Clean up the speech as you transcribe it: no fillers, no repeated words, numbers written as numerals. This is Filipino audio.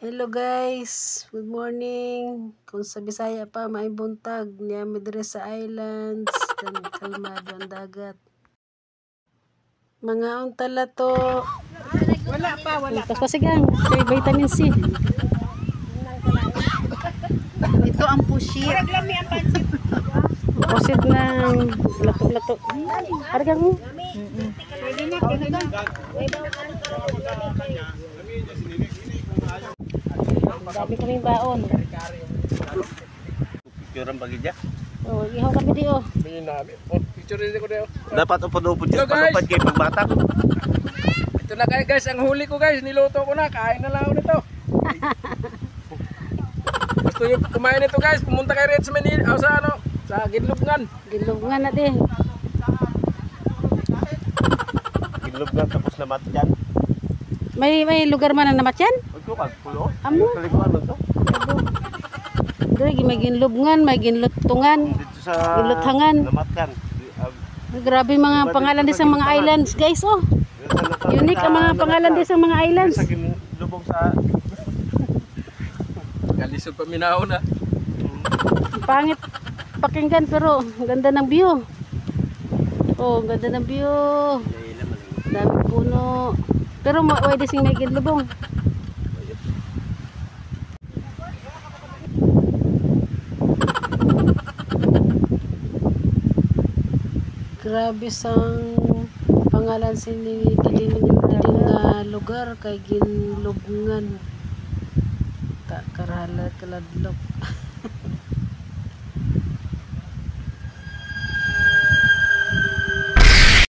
Hello guys, good morning. Kung sa Bisaya pa, may buntag niya midre sa islands, kalmado ang dagat. Mga untala to. Wala pa. Pasigang, kay vitamin C. Ito ang pushit. Pusit ng lato-lato. Hargang mo. Pwede na. Dami kaming baon. Picture ang bagidya. Oh, ihaw kami di oh. Picture din ko daw. Dapat upod-upod dyan. Hello, guys. Panupad kayo pagbatak. Ito na kayo guys, ang huli ko guys, niluto ko na, kain na lang ako nito. Gusto nyo kumain nito guys, pumunta kayo rin sa Manila, sa ano, sa Ginlubngan. Gilungan na di. Ginlog na tapos namat dyan. May lugar man na namatyan? Ito ka, pulo. Amo? Kalikuan mo to. Dili may ginlubngan, may ginlutungan, Dito sa Ginluthangan. namat dyan. Grabe mga pangalan din sa mga islands, guys. Oh, unique ang mga pangalan din sa mga islands. Sa ginlubong sa... Kalisod pa minaw na. Pangit pakinggan pero ang ganda ng view. Oh, ang ganda ng view. Dami puno. Pero pwede sing may ginlubong. Grabe sang pangalan sini kiling lugar kay Ginlubngan. Tak karala kaladlok.